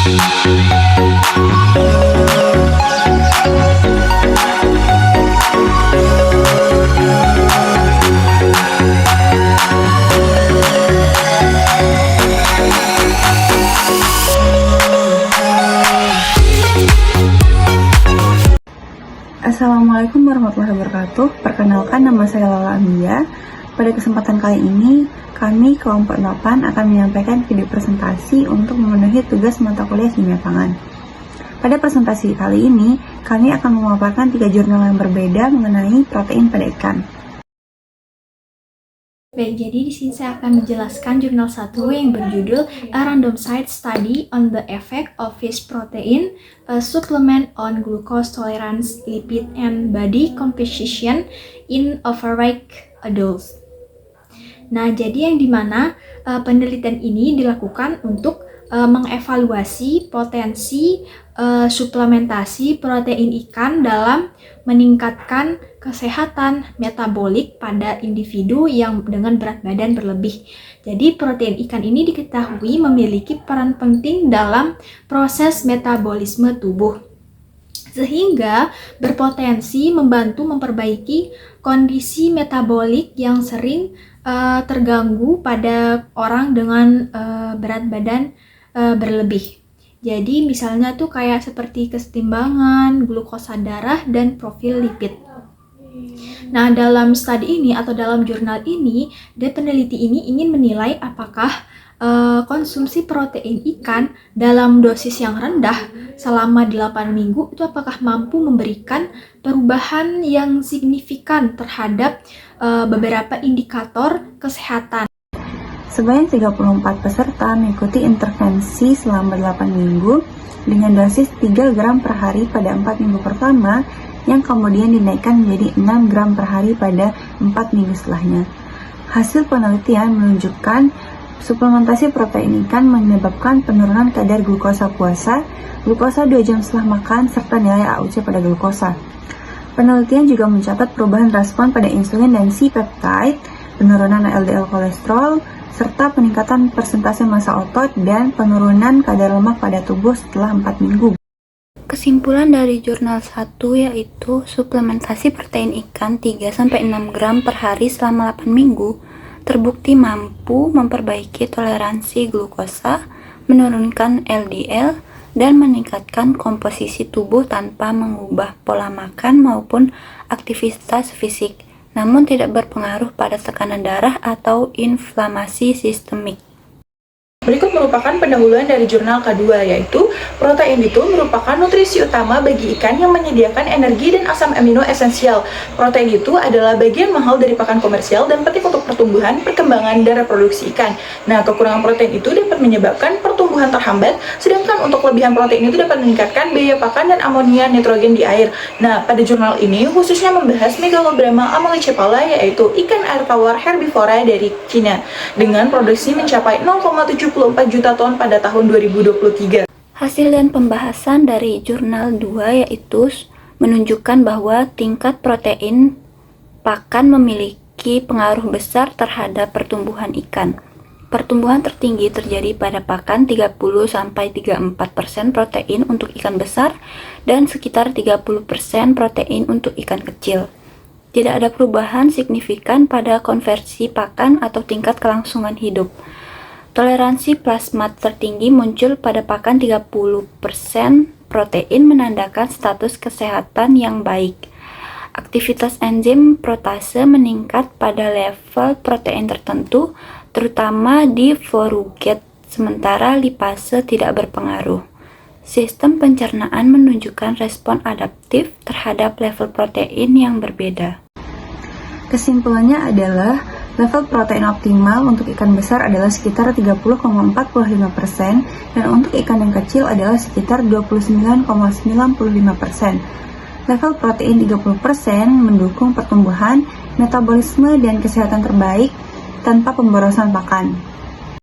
Assalamualaikum warahmatullahi wabarakatuh. Perkenalkan, nama saya Lala Amia. Pada kesempatan kali ini, kami kelompok 8 akan menyampaikan video presentasi untuk memenuhi tugas mata kuliah kimia pangan. Pada presentasi kali ini, kami akan memaparkan 3 jurnal yang berbeda mengenai protein pada ikan. Baik, jadi di sini saya akan menjelaskan jurnal 1 yang berjudul A Randomized Study on the Effect of Fish Protein, a Supplement on Glucose Tolerance, Lipid, and Body Composition in Overweight Adults. Nah, jadi yang dimana penelitian ini dilakukan untuk mengevaluasi potensi suplementasi protein ikan dalam meningkatkan kesehatan metabolik pada individu yang dengan berat badan berlebih. Jadi protein ikan ini diketahui memiliki peran penting dalam proses metabolisme tubuh, sehingga berpotensi membantu memperbaiki kondisi metabolik yang sering terganggu pada orang dengan berat badan berlebih. Jadi misalnya tuh kayak seperti kesetimbangan, glukosa darah, dan profil lipid. Nah, dalam studi ini atau dalam jurnal ini, peneliti ini ingin menilai apakah konsumsi protein ikan dalam dosis yang rendah selama 8 minggu itu apakah mampu memberikan perubahan yang signifikan terhadap beberapa indikator kesehatan. Sebanyak 34 peserta mengikuti intervensi selama 8 minggu dengan dosis 3 gram per hari pada 4 minggu pertama yang kemudian dinaikkan menjadi 6 gram per hari pada 4 minggu setelahnya. Hasil penelitian menunjukkan suplementasi protein ikan menyebabkan penurunan kadar glukosa puasa, glukosa 2 jam setelah makan, serta nilai AUC pada glukosa. Penelitian juga mencatat perubahan respon pada insulin dan C-peptide, penurunan LDL kolesterol, serta peningkatan persentase massa otot dan penurunan kadar lemak pada tubuh setelah 4 minggu. Kesimpulan dari jurnal 1 yaitu suplementasi protein ikan 3-6 gram per hari selama 8 minggu terbukti mampu memperbaiki toleransi glukosa, menurunkan LDL, dan meningkatkan komposisi tubuh tanpa mengubah pola makan maupun aktivitas fisik, namun tidak berpengaruh pada tekanan darah atau inflamasi sistemik. Berikut merupakan pendahuluan dari jurnal kedua, yaitu protein itu merupakan nutrisi utama bagi ikan yang menyediakan energi dan asam amino esensial. Protein itu adalah bagian mahal dari pakan komersial dan penting untuk pertumbuhan, perkembangan, dan reproduksi ikan. Nah, kekurangan protein itu dapat menyebabkan pertumbuhan terhambat, sedangkan untuk kelebihan protein itu dapat meningkatkan biaya pakan dan amonia nitrogen di air. Nah, pada jurnal ini khususnya membahas Megalobrama amelicephala, yaitu ikan air tawar herbivora dari Cina, dengan produksi mencapai 0,74 juta ton pada tahun 2023. Hasil dan pembahasan dari jurnal 2 yaitu menunjukkan bahwa tingkat protein pakan memiliki pengaruh besar terhadap pertumbuhan ikan. Pertumbuhan tertinggi terjadi pada pakan 30-34% protein untuk ikan besar dan sekitar 30% protein untuk ikan kecil. Tidak ada perubahan signifikan pada konversi pakan atau tingkat kelangsungan hidup. Toleransi plasma tertinggi muncul pada pakan 30% protein menandakan status kesehatan yang baik. Aktivitas enzim protase meningkat pada level protein tertentu, terutama di foruget, sementara lipase tidak berpengaruh. Sistem pencernaan menunjukkan respon adaptif terhadap level protein yang berbeda. Kesimpulannya adalah level protein optimal untuk ikan besar adalah sekitar 30,45% dan untuk ikan yang kecil adalah sekitar 29,95%. Level protein 30% mendukung pertumbuhan, metabolisme, dan kesehatan terbaik tanpa pemborosan pakan.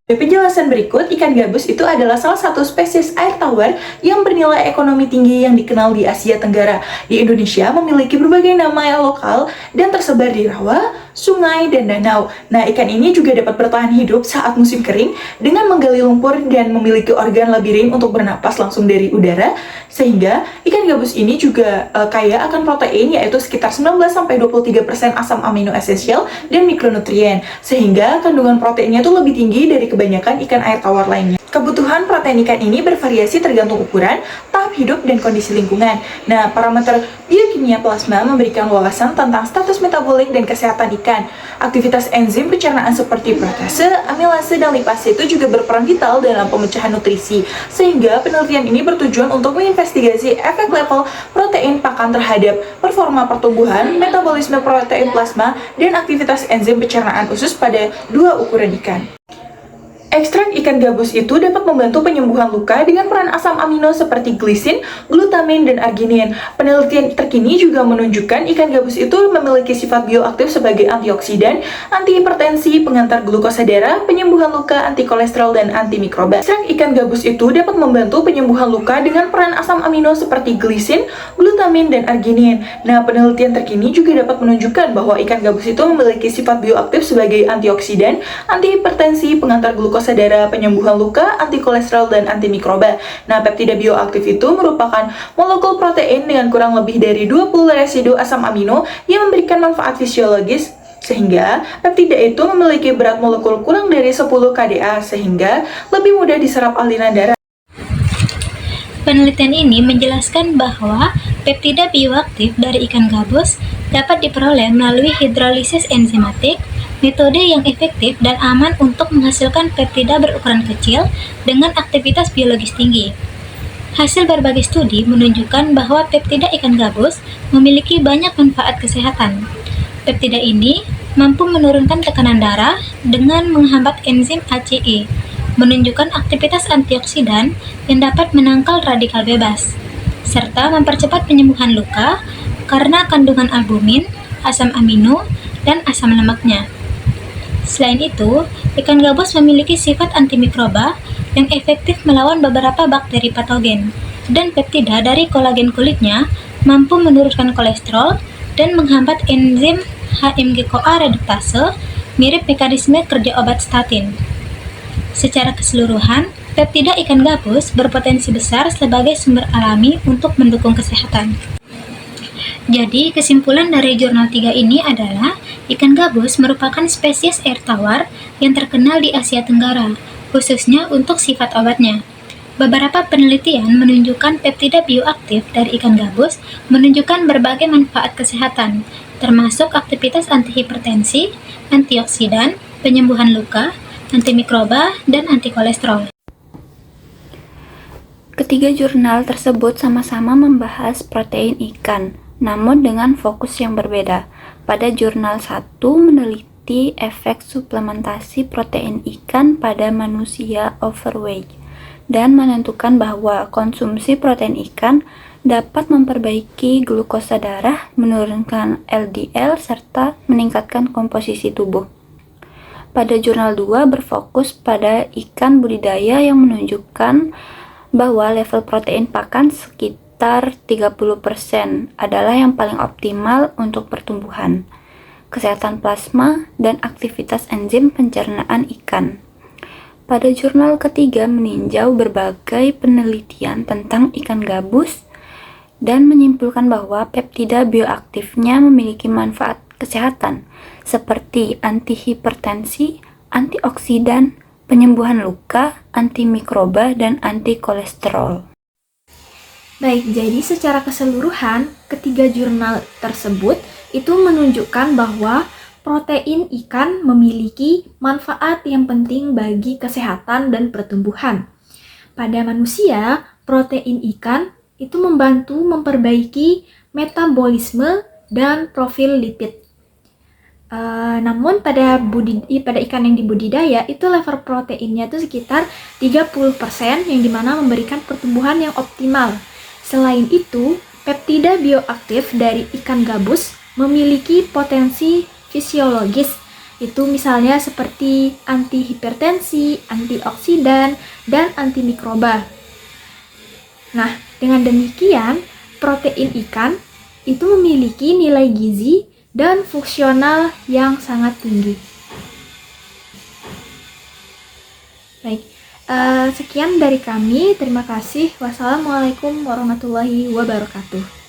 Dari penjelasan berikut, ikan gabus itu adalah salah satu spesies air tawar yang bernilai ekonomi tinggi yang dikenal di Asia Tenggara. Di Indonesia memiliki berbagai nama yang lokal dan tersebar di rawa, sungai, dan danau. Nah, ikan ini juga dapat bertahan hidup saat musim kering dengan menggali lumpur dan memiliki organ labirin untuk bernapas langsung dari udara, sehingga ikan gabus ini juga kaya akan protein, yaitu sekitar 19-23% asam amino esensial dan mikronutrien, sehingga kandungan proteinnya itu lebih tinggi dari kebanyakan ikan air tawar lainnya. Kebutuhan protein ikan ini bervariasi tergantung ukuran, tahap hidup, dan kondisi lingkungan. Nah, parameter biokimia plasma memberikan wawasan tentang status metabolik dan kesehatan ikan. Aktivitas enzim pencernaan seperti protase, amilase, dan lipase itu juga berperan vital dalam pemecahan nutrisi, sehingga penelitian ini bertujuan untuk menginvestigasi efek level protein pakan terhadap performa pertumbuhan, metabolisme protein plasma, dan aktivitas enzim pencernaan usus pada dua ukuran ikan. Ekstrak ikan gabus itu dapat membantu penyembuhan luka dengan peran asam amino seperti glisin, glutamin, dan arginin. Penelitian terkini juga menunjukkan ikan gabus itu memiliki sifat bioaktif sebagai antioksidan, antihipertensi, pengantar glukosa darah, penyembuhan luka, anti kolesterol, dan antimikroba. Ekstrak ikan gabus itu dapat membantu penyembuhan luka dengan peran asam amino seperti glisin, glutamin, dan arginin. Nah, penelitian terkini juga dapat menunjukkan bahwa ikan gabus itu memiliki sifat bioaktif sebagai antioksidan, antihipertensi, pengantar glukosa darah, penyembuhan luka, anti kolesterol, dan antimikroba. Nah, peptida bioaktif itu merupakan molekul protein dengan kurang lebih dari 20 residu asam amino yang memberikan manfaat fisiologis, sehingga peptida itu memiliki berat molekul kurang dari 10 kDa, sehingga lebih mudah diserap aliran darah. Penelitian ini menjelaskan bahwa peptida bioaktif dari ikan gabus dapat diperoleh melalui hidrolisis enzimatik, metode yang efektif dan aman untuk menghasilkan peptida berukuran kecil dengan aktivitas biologis tinggi. Hasil berbagai studi menunjukkan bahwa peptida ikan gabus memiliki banyak manfaat kesehatan. Peptida ini mampu menurunkan tekanan darah dengan menghambat enzim ACE, menunjukkan aktivitas antioksidan yang dapat menangkal radikal bebas, serta mempercepat penyembuhan luka karena kandungan albumin, asam amino, dan asam lemaknya. Selain itu, ikan gabus memiliki sifat antimikroba yang efektif melawan beberapa bakteri patogen, dan peptida dari kolagen kulitnya mampu menurunkan kolesterol dan menghambat enzim HMG-CoA reduktase, mirip mekanisme kerja obat statin. Secara keseluruhan, peptida ikan gabus berpotensi besar sebagai sumber alami untuk mendukung kesehatan. Jadi, kesimpulan dari jurnal 3 ini adalah ikan gabus merupakan spesies air tawar yang terkenal di Asia Tenggara, khususnya untuk sifat obatnya. Beberapa penelitian menunjukkan peptida bioaktif dari ikan gabus menunjukkan berbagai manfaat kesehatan, termasuk aktivitas antihipertensi, antioksidan, penyembuhan luka, antimikroba, dan anti kolesterol. Ketiga jurnal tersebut sama-sama membahas protein ikan, namun dengan fokus yang berbeda. Pada jurnal 1 meneliti efek suplementasi protein ikan pada manusia overweight dan menentukan bahwa konsumsi protein ikan dapat memperbaiki glukosa darah, menurunkan LDL, serta meningkatkan komposisi tubuh. Pada jurnal 2 berfokus pada ikan budidaya yang menunjukkan bahwa level protein pakan sekitar 30% adalah yang paling optimal untuk pertumbuhan, kesehatan plasma, dan aktivitas enzim pencernaan ikan. Pada jurnal ketiga meninjau berbagai penelitian tentang ikan gabus dan menyimpulkan bahwa peptida bioaktifnya memiliki manfaat kesehatan seperti antihipertensi, antioksidan, penyembuhan luka, antimikroba, dan anti kolesterol. Baik, jadi secara keseluruhan, ketiga jurnal tersebut itu menunjukkan bahwa protein ikan memiliki manfaat yang penting bagi kesehatan dan pertumbuhan. Pada manusia, protein ikan itu membantu memperbaiki metabolisme dan profil lipid. Namun pada ikan yang dibudidaya itu level proteinnya itu sekitar 30% yang dimana memberikan pertumbuhan yang optimal. Selain itu, peptida bioaktif dari ikan gabus memiliki potensi fisiologis, itu misalnya seperti antihipertensi, antioksidan, dan antimikroba. Nah, dengan demikian, protein ikan itu memiliki nilai gizi dan fungsional yang sangat tinggi. Baik, sekian dari kami. Terima kasih. Wassalamualaikum warahmatullahi wabarakatuh.